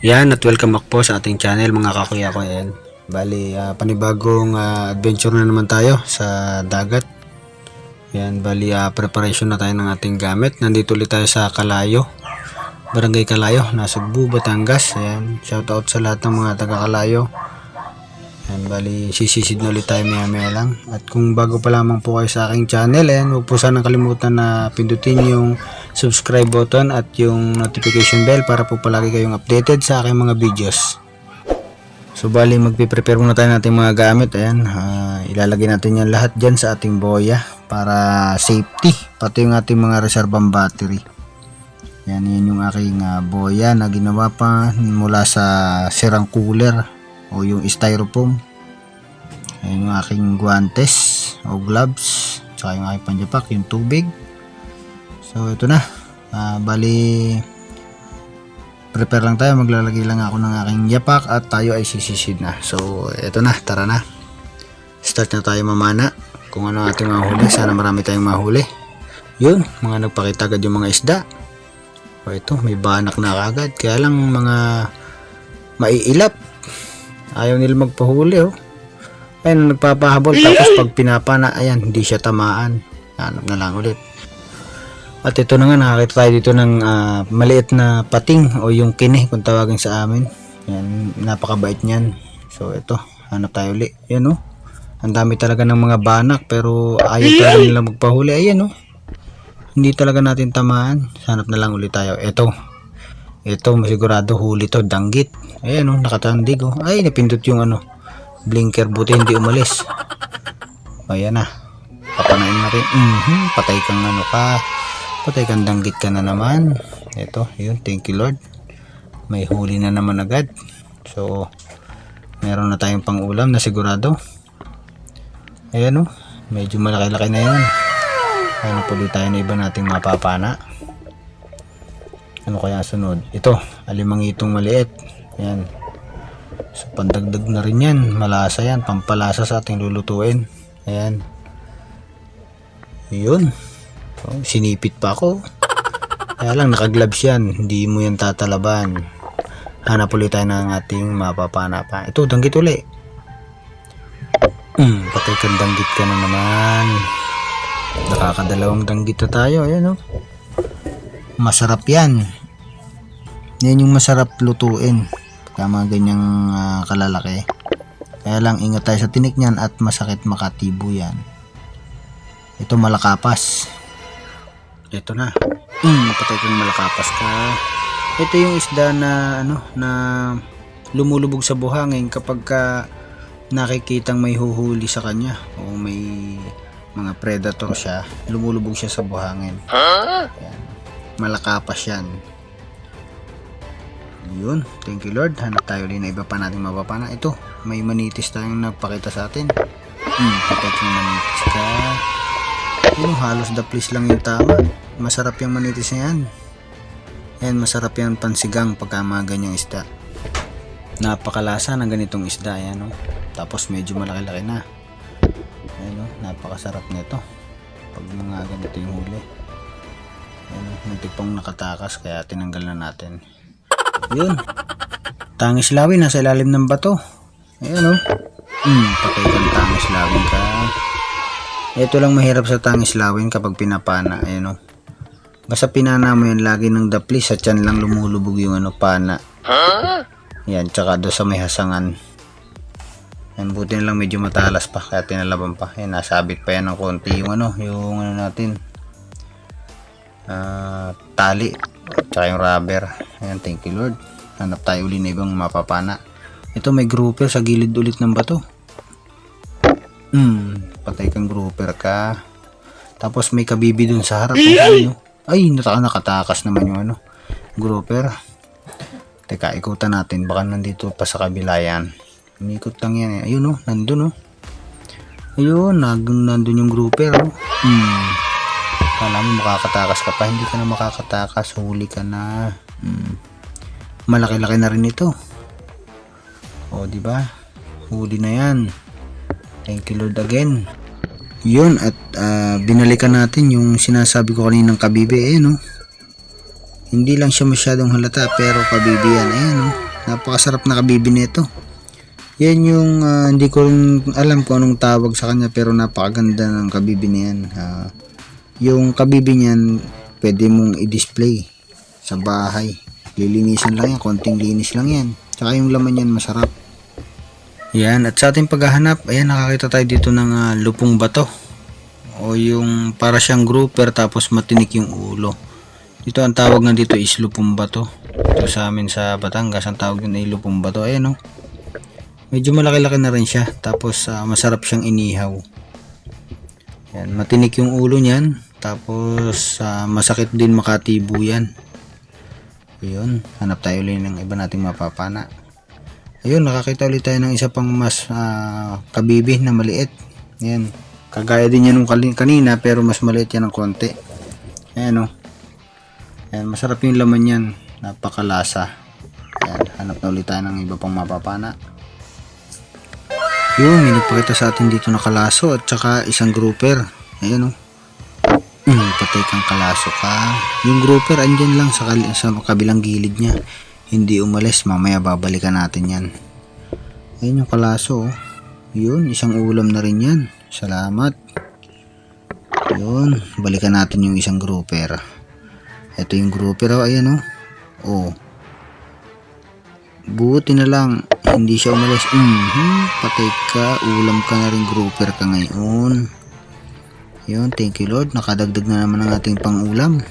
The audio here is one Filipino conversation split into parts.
Yan, at welcome back po sa ating channel mga kakuya ko. Yan. Bali, panibagong adventure na naman tayo sa dagat. Yan, bali, preparation na tayo ng ating gamit. Nandito ulit tayo sa Kalayo, Barangay Kalayo, Nasugbu, Batangas. Yan, shout out sa lahat ng mga taga Kalayo. Yan, bali, sisisid na ulit tayo maya lang. At kung bago pa lamang po kayo sa aking channel, yan, huwag po sanang kalimutan na pindutin yung subscribe button at yung notification bell para po palagi kayong updated sa aking mga videos. So bali, magpiprepare muna tayo natin mga gamit. Ayan, ilalagay natin yan lahat dyan sa ating boya para safety, pati yung ating mga reservang battery. Yan, yan yung aking boya na ginawa pa mula sa sirang cooler o yung styrofoam. Ayan yung aking guantes o gloves, tsaka yung aking panjapak, yung tubig. So ito na, bali prepare lang tayo, maglalagay lang ako ng aking yapak at tayo ay sisisid na. So ito na, tara na, start na tayo mamana kung ano ating mahuli. Sana marami tayong mahuli. Yun, mga nagpakita agad yung mga isda. O ito, may banak na kagad, kaya lang mga maiilap, ayaw nila magpahuli. Oh, ayun, nagpapahabol, tapos pag pinapana, ayan, hindi siya tamaan. Hanap na lang ulit. At ito na nga, nakakita tayo dito ng maliit na pating o yung kini kung tawagin sa amin. Yan, napakabait niyan. So ito, hanap tayo ulit. Yan oh, ang dami talaga ng mga banak pero ayaw talaga nila magpahuli. Ayan oh, hindi talaga natin tamaan. Hanap na lang ulit tayo. Ito masigurado huli to, danggit. Ayan oh, nakatandig oh. Ay, napindot yung ano, blinker, buti hindi umalis. Ayan na, papanain na rin. Patay kang ano ka, patay kang danggit ka na naman. Ito, yun, thank you Lord, may huli na naman agad. So meron na tayong pang ulam na sigurado. Ayan oh, medyo malaki-laki na yun. Ayan, puli tayo na iba nating mapapana. Ano kaya sunod? Ito, alimangitong maliit. Ayan, so pandagdag na rin yan, malasa yan, pampalasa sa ating lulutuin. Ayan, yun. So, sinipit pa ako, kaya lang nakagloves yan, hindi mo yan tatalaban. Hanap ulit tayo ng ating mapapana pa. Ito, danggit ulit. Patay kang danggit ka na naman. Nakakadalawang danggit na tayo. Ayan oh, masarap yan. Yan yung masarap lutuin pagka mga ganyang kalalaki. Kaya lang ingat tayo sa tinik niyan at masakit makatibo yan. Ito malakapas. Ito na, patay kang malakapas ka. Ito yung isda na ano, na lumulubog sa buhangin kapag nakikitang may huhuli sa kanya o may mga predator siya, lumulubog siya sa buhangin. Ayan, malakapas yan. Yun, thank you Lord. Hanap tayo din na iba pa natin mapapana. Ito, may manitis tayong nagpakita sa atin. Patay kang manitis ka. Yun, halos daplis lang yung tama. Masarap yung manitis na yan. Ayan, masarap yung pansigang pagka mga ganyang isda. Napakalasa ng ganitong isda. Ayan, oh. Tapos medyo malaki-laki na. Ayan, oh, napakasarap nito pag mga ganito yung huli. Ayan, oh, muntik pang nakatakas kaya tinanggal na natin. Yun, tangis lawin nasa ilalim ng bato. Ayan oh, patay kang tangis lawin ka. Ito lang mahirap sa tangis lawin kapag pinapana. Ayan oh, basta pinana mo yan lagi ng dapli, sa tiyan lang lumulubog yung ano, pana. Yan, tsaka doon sa may hasangan. Ayan, buti na lang medyo matalas pa kaya pinalaban pa. Ayan, nasabit pa yan ng konti yung ano natin, tali tsaka yung rubber. Ayan, thank you Lord. Hanap tayo uli na ibang mapapana. Ito may grouper sa gilid ulit ng bato. Patay kang grouper ka. Tapos may kabibi dun sa harap. Ay, nakatakas naman yung grouper. Teka, ikutan natin. Baka nandito pa sa kabila yan. Umikot lang yan eh. Ayun nandun Ayun, nandun yung grouper Kala mo makakatakas ka pa. Hindi ka na makakatakas. Huli ka na. Malaki-laki na rin ito. O, diba? Huli na yan. Thank you Lord again. Yun, at binalikan natin yung sinasabi ko kaninang kabibi. Hindi lang siya masyadong halata pero kabibi yan. Napakasarap na kabibi nito. Yan yung hindi ko rin alam kung anong tawag sa kanya pero napakaganda ng kabibi na yan. Yung kabibi niyan pwede mong i-display sa bahay. Lilinisan lang yan, konting linis lang yan. Tsaka yung laman yan masarap. Yan, at sa ating paghahanap, ayan, nakakita tayo dito ng lupong bato. O yung para siyang grouper tapos matinik yung ulo. Dito ang tawag nga dito is lupong bato. Ito sa amin sa Batangas, ang tawag din ay lupong bato. Ayan medyo malaki-laki na rin siya. Tapos masarap siyang inihaw. Yan, matinik yung ulo niyan. Tapos masakit din makatibo yan. Ayun, hanap tayo ulit ng iba nating mapapana. Ayun, nakakita ulit tayo ng isa pang mas kabibi na maliit. Ayan, kagaya din yan nung kanina pero mas maliit yan ng konti. Ayan Ayan, masarap yung laman yan. Napakalasa. Ayan, hanap na ulit tayo ng iba pang mapapana. Yun, may nagpakita sa atin dito na kalaso at saka isang grouper. Ayan patay kang kalaso ka. Yung grouper andyan lang sa kabilang gilid niya. Hindi umalis, mamaya babalikan natin yan. Ayun yung kalaso Yun, isang ulam na rin yan. Salamat. Yun, balikan natin yung isang grouper. Ito yung grouper ayan buti na lang hindi siya umalis. Patay ka, ulam ka na rin, grouper ka ngayon. Yun, thank you Lord, nakadagdag na naman ang ating pangulam.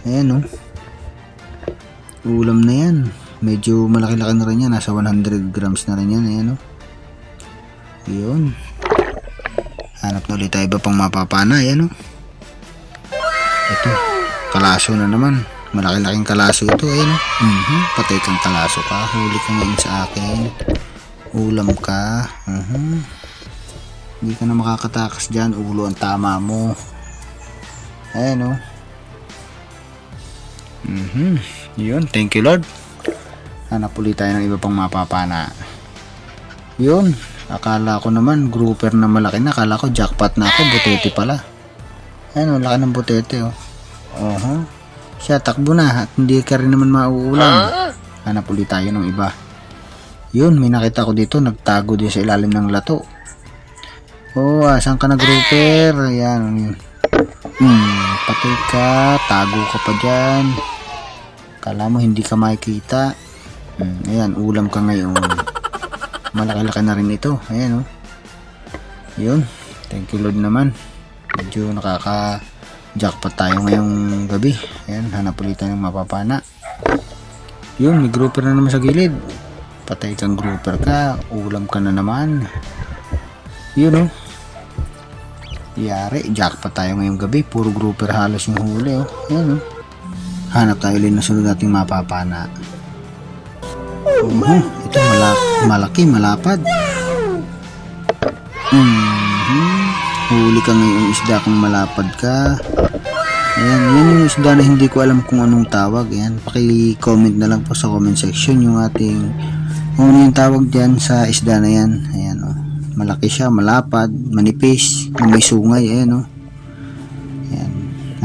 Ayan ulam na yan, medyo malaki-laki na rin yan, nasa 100 grams na rin yan. Ayan yun, hanap na ulit tayo iba pang mapapana. Ayan ito, kalaso na naman. Malaki-laking kalaso ito. Ayan patay kang kalaso ka. Huli ka ngayon sa akin. Ulam ka. Hindi ka na makakatakas dyan. Ulo ang tama mo. Ayan Yun. Thank you Lord. Hanap ulit tayo ng iba pang mapapana. Yun. Akala ko naman grouper na malaki na. Akala ko jackpot na ako. Butete pala. Ayan laki ng butete siya, takbo na at hindi ka rin naman mauulam. Hanap ulit tayo ng iba. Yun, may nakita ko dito, nagtago din sa ilalim ng lato. Asan ka na grouper? Ayan. Patay ka, tago ka pa dyan. Kala mo hindi ka makikita. Ayan, ulam ka ngayon. Malaki-laki na rin ito. Ayan Yun, thank you Lord naman. Medyo jackpot tayo ngayong gabi. Ayan, hanap ulit tayo ng mapapana. Yun, may grouper na naman sa gilid. Patay kang grouper ka, ulam ka na naman. Yun yari, jackpot tayo ngayong gabi. Puro grouper halos yung huli Ayan hanap tayo ulit na sunod nating mapapana. Ito malaki, malapad. Huli ka ngayong isda kung malapad ka. Ayan, yan yung isda na hindi ko alam kung anong tawag. Ayan, paki-comment na lang po sa comment section yung ating kung ano yung tawag dyan sa isda na yan. Ayan malaki siya, malapad, manipis, may sungay. Ayan ayan,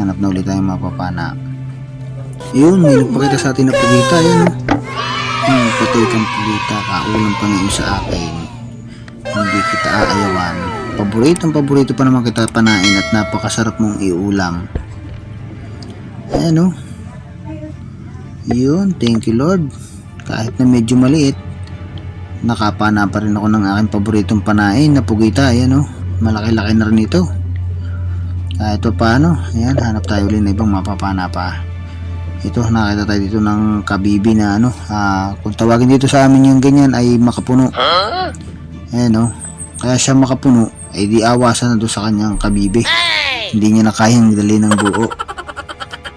hanap na ulit tayong mapapana. Yun, may nagpakita sa atin na pulita. Ayan patay kang pulita, kaulam ka ngayon sa akin. Hindi kita aayawan. Paborito pa naman kita panain at napakasarap mong iulam. Ayan Yun, thank you Lord. Kahit na medyo maliit, Nakapana pa rin ako ng aking paboritong panain na pugita. Ayan oh, malaki-laki na rin ito. Kahit pa paano, ayan, hanap tayo ulit na ibang mapapana pa. Ito, nakita tayo dito ng kabibi na ano, kung tawagin dito sa amin yung ganyan ay makapuno. Ayan oh, kaya siya makapuno ay di awasan na doon sa kanyang kabibi. Hindi niya na kayang dali ng buo.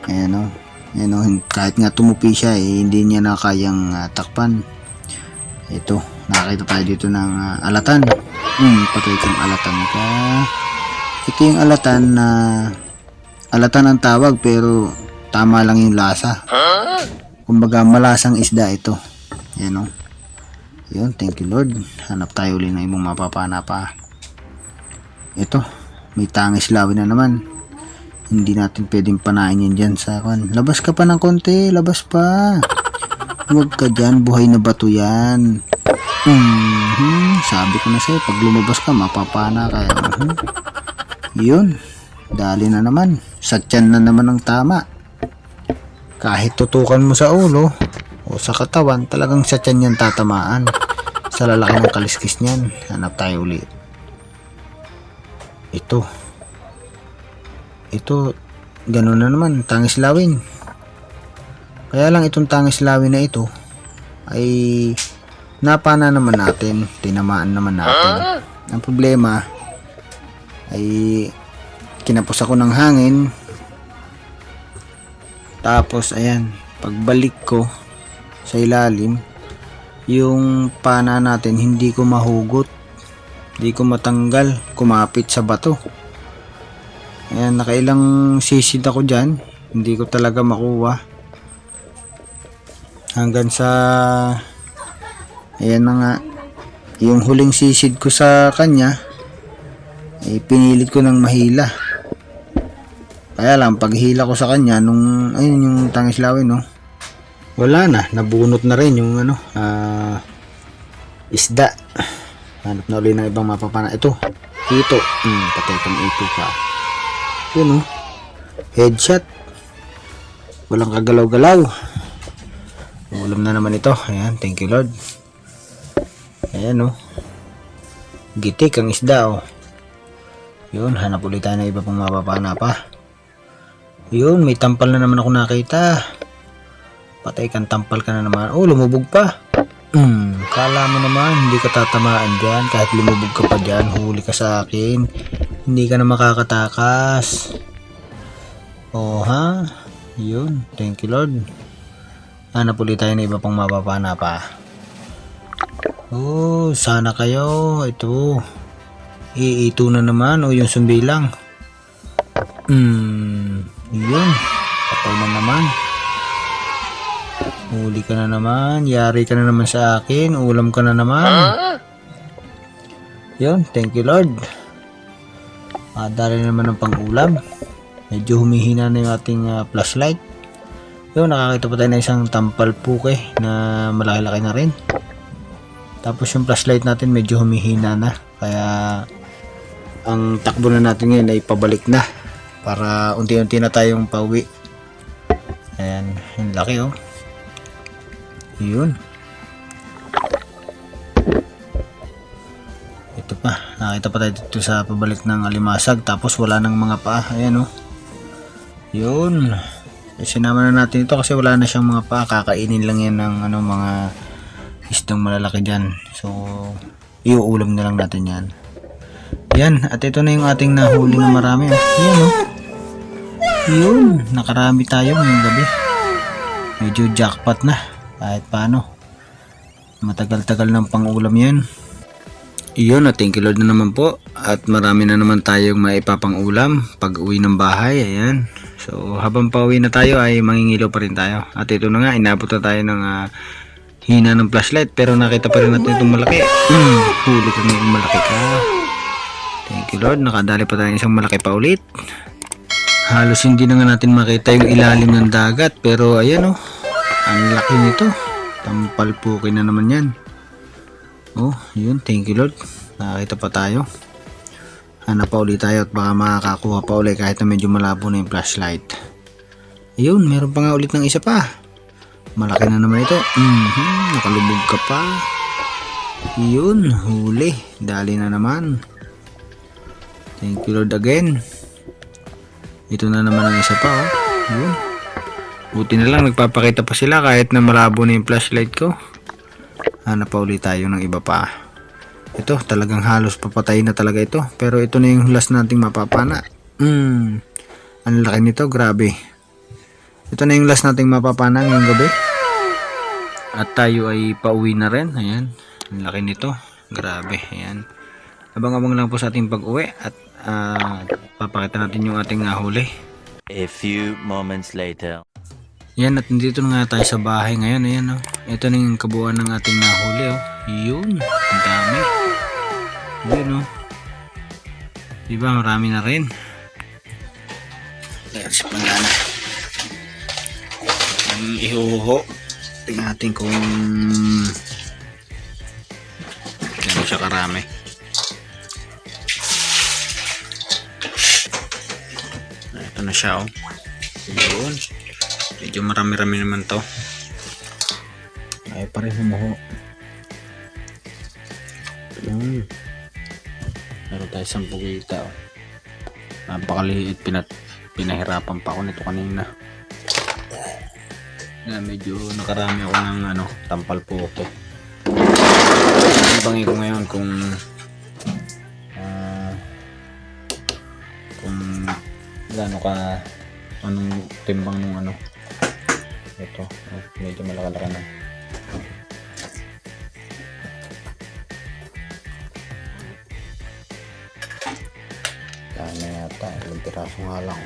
Ayan oh, ayan oh, kahit nga tumupi siya hindi niya na kayang takpan. Ito, nakita tayo dito ng alatan. Patay kang alatan ka. Ito yung alatan na alatan ang tawag pero tama lang yung lasa. Kumbaga malasang isda ito. Ayan o. Yun, thank you Lord. Hanap tayo ulit ng ibang mapapana pa. Ito, may tangis lawin na naman. Hindi natin pwedeng panain yan dyan sa kan. Labas ka pa ng konti, labas pa. Huwag ka dyan, buhay na bato yan. Sabi ko na sa'yo, pag lumabas ka, mapapana ka. Yun, dali na naman. Sa tiyan na naman ang tama. Kahit tutukan mo sa ulo o sa katawan, talagang sa tiyan yan tatamaan. Sa lalaki ng kaliskis niyan. Hanap tayo ulit. Ito, ganun na naman, tangis lawin. Kaya lang itong tangis lawin na ito ay napana naman natin, tinamaan naman natin. Ang problema ay kinapos ako ng hangin. Tapos ayan, pagbalik ko sa ilalim, yung pana natin hindi ko mahugot, hindi ko matanggal, kumapit sa bato. Ayan, nakailang sisid ako dyan, hindi ko talaga makuha. Hanggang sa ayan na nga, yung huling sisid ko sa kanya ay pinilit ko ng mahila. Kaya lang paghila ko sa kanya nung ayun yung tangis lawin no, wala na, nabunot na rin yung ano isda. Hanap na ulit ng ibang mapapana. Ito, patay kang ito pa. Yun oh, headshot, walang kagalaw-galaw. Ulam na naman ito. Ayan, thank you Lord. Ayan oh, gitik ang isda oh. Yun, hanap ulit tayo ng iba pang mapapana pa. Yun, may tampal na naman ako nakita. Patay kang tampal ka na naman. Oh, lumubog pa. Kala mo naman hindi ka tatamaan dyan. Kahit lumubog ka pa dyan, huli ka sa akin, hindi ka na makakatakas. Oh ha, yun, thank you Lord. Hanap ulit tayo ng iba pang mapapana pa. Oh, sana kayo. Ito, ito na naman. O yung sumbilang. Yun, patay na naman. Huli ka na naman. Yari ka na naman sa akin. Ulam ka na naman. Yun, thank you Lord. Dali naman ng pang-ulam. Medyo humihina na yung ating flashlight. Yun, nakakita pa tayo na isang tampal puke na malaki-laki na rin. Tapos yung flashlight natin medyo humihina na. Kaya ang takbo na natin ngayon ay pabalik na. Para unti-unti na tayong pauwi. Ayan, yung laki oh. Yun. Ito pa, nakita pa tayo dito sa pabalik ng alimasag. Tapos wala nang mga paa. Ayan oh. Yun. Sinama na natin ito kasi wala na siyang mga paa. Kakainin lang yan ng ano, mga isdang malalaki dyan. So iuulam na lang natin yan. Yan, at ito na yung ating nahuli na marami. Yan oh. Yun, nakarami tayo ngayong gabi. Medyo jackpot na kahit paano. Matagal-tagal ng pang-ulam yan. Iyon, at thank you Lord na naman po. At marami na naman tayong maipapang-ulam pag uwi ng bahay. Ayan. So habang pauwi na tayo ay mangingilaw pa rin tayo. At ito na nga, inabot na tayo ng hina ng flashlight. Pero nakita pa rin natin itong malaki. Huli ka na yung malaki ka. Thank you Lord, nakadali pa tayo isang malaki pa ulit. Halos hindi na nga natin makita yung ilalim ng dagat. Pero ayan oh, ang laki nito. Tampal puke na naman yan. Oh, yun, thank you Lord. Nakakita pa tayo. Hanap pa ulit tayo at baka makakakuha pa ulit kahit na medyo malabo na yung flashlight. Ayun, meron pa nga ulit ng isa pa. Malaki na naman ito. Nakalubog ka pa. Yun, huli. Dali na naman. Thank you Lord again. Ito na naman ang isa pa, oh. Yun. Buti na lang nagpapakita pa sila kahit na malabo na yung flashlight ko. Hanap pa ulit tayo ng iba pa. Ito, talagang halos papatay na talaga ito. Pero ito na yung last nating mapapana. Ang laki nito, grabe. Ito na yung last nating mapapana ngayong gabi. At tayo ay pauwi na rin. Ayan, ang laki nito. Grabe, ayan. Abang-abang lang po sa ating pag-uwi. At papakita natin yung ating nahuli. A few moments later. Yan, at nandito na nga tayo sa bahay ngayon. Ayan, oh. Ito na yung kabuuan ng ating nahuli, oh. Yun, ang dami. Yun, oh. Diba, marami na rin. Ayan, si Pandana. Ang ihuho. Tingnan natin kung gano'n siya karami. Ito na siya, oh. Yun. Medyo marami-rami naman to. Ay pa rin humuho. Meron tayo 10 kita, oh. Napakaliit, pinahirapan pa ako nito kanina. Medyo nakarami ako ng tampal puto. Ibangin ko ngayon kung gaano ka, anong timbang nung ito. Medyo malaki-laki na. Dami yata, ilang piraso nga lang.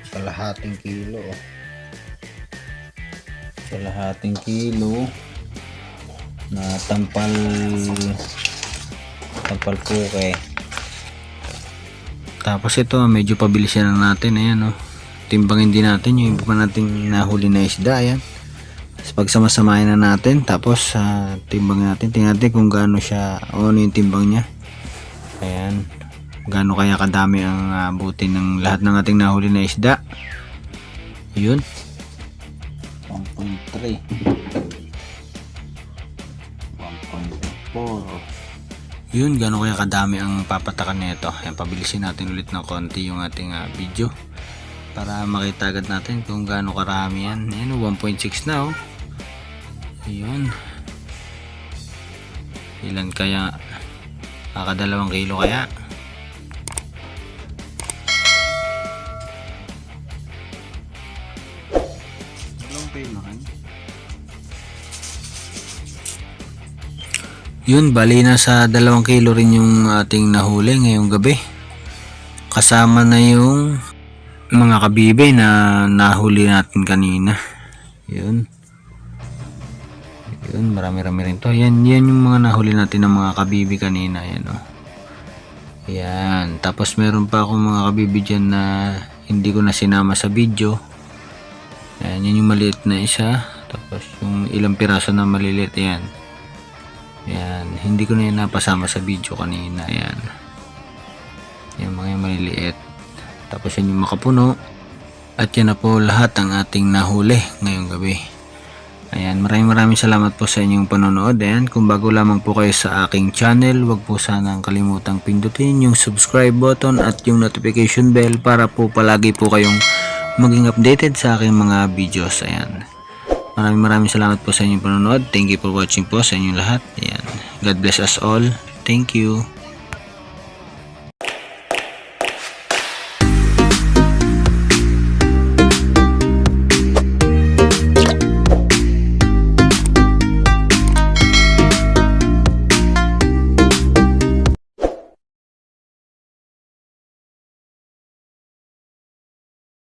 Kalahating kilo, oh. Kalahating kilo na tampal puke. Tapos ito, medyo pabilisin na natin. Ayan, oh. Timbangin din natin yung iba pa nating nahuli na isda. Ayan. Tapos pagsamasamahin na natin. Tapos timbangin natin. Tingnan natin kung gaano siya, o ano yung timbang niya. Ayan. Gaano kaya kadami ang buti ng lahat ng ating nahuli na isda. Yun. 1.3 1.4. Yun, gano'n kaya kadami ang papatakan nito. Ayan, pabilisin natin ulit ng konti yung ating video para makita agad natin kung gaano karami yan. Ayan, 1.6 na, oh. Yun. Ilan kaya? Kaka 2 kilo kaya? Yun, bali na sa 2 kilo rin yung ating nahuli ngayong gabi. Kasama na yung mga kabibe na nahuli natin kanina. Yun. Yun, marami-rami rin to. Yan yung mga nahuli natin ng mga kabibe kanina. Yan, oh. Yan. Tapos meron pa akong mga kabibe dyan na hindi ko na sinama sa video. Yan yung maliit na isa. Tapos yung ilang piraso na maliliit, yan. Yan, hindi ko na yan napasama sa video kanina. Yan. Yung mga maliliit. Tapos yan yung makapuno. At yan na po lahat ang ating nahuli ngayong gabi. Ayan, maraming salamat po sa inyong panonood. Ayan, kung bago lamang po kayo sa aking channel, wag po sanang kalimutang pindutin yung subscribe button at yung notification bell para po palagi po kayong maging updated sa aking mga videos. Ayan. Maraming salamat po sa inyong panonood. Thank you for watching po sa inyong lahat. Ayan. God bless us all. Thank you.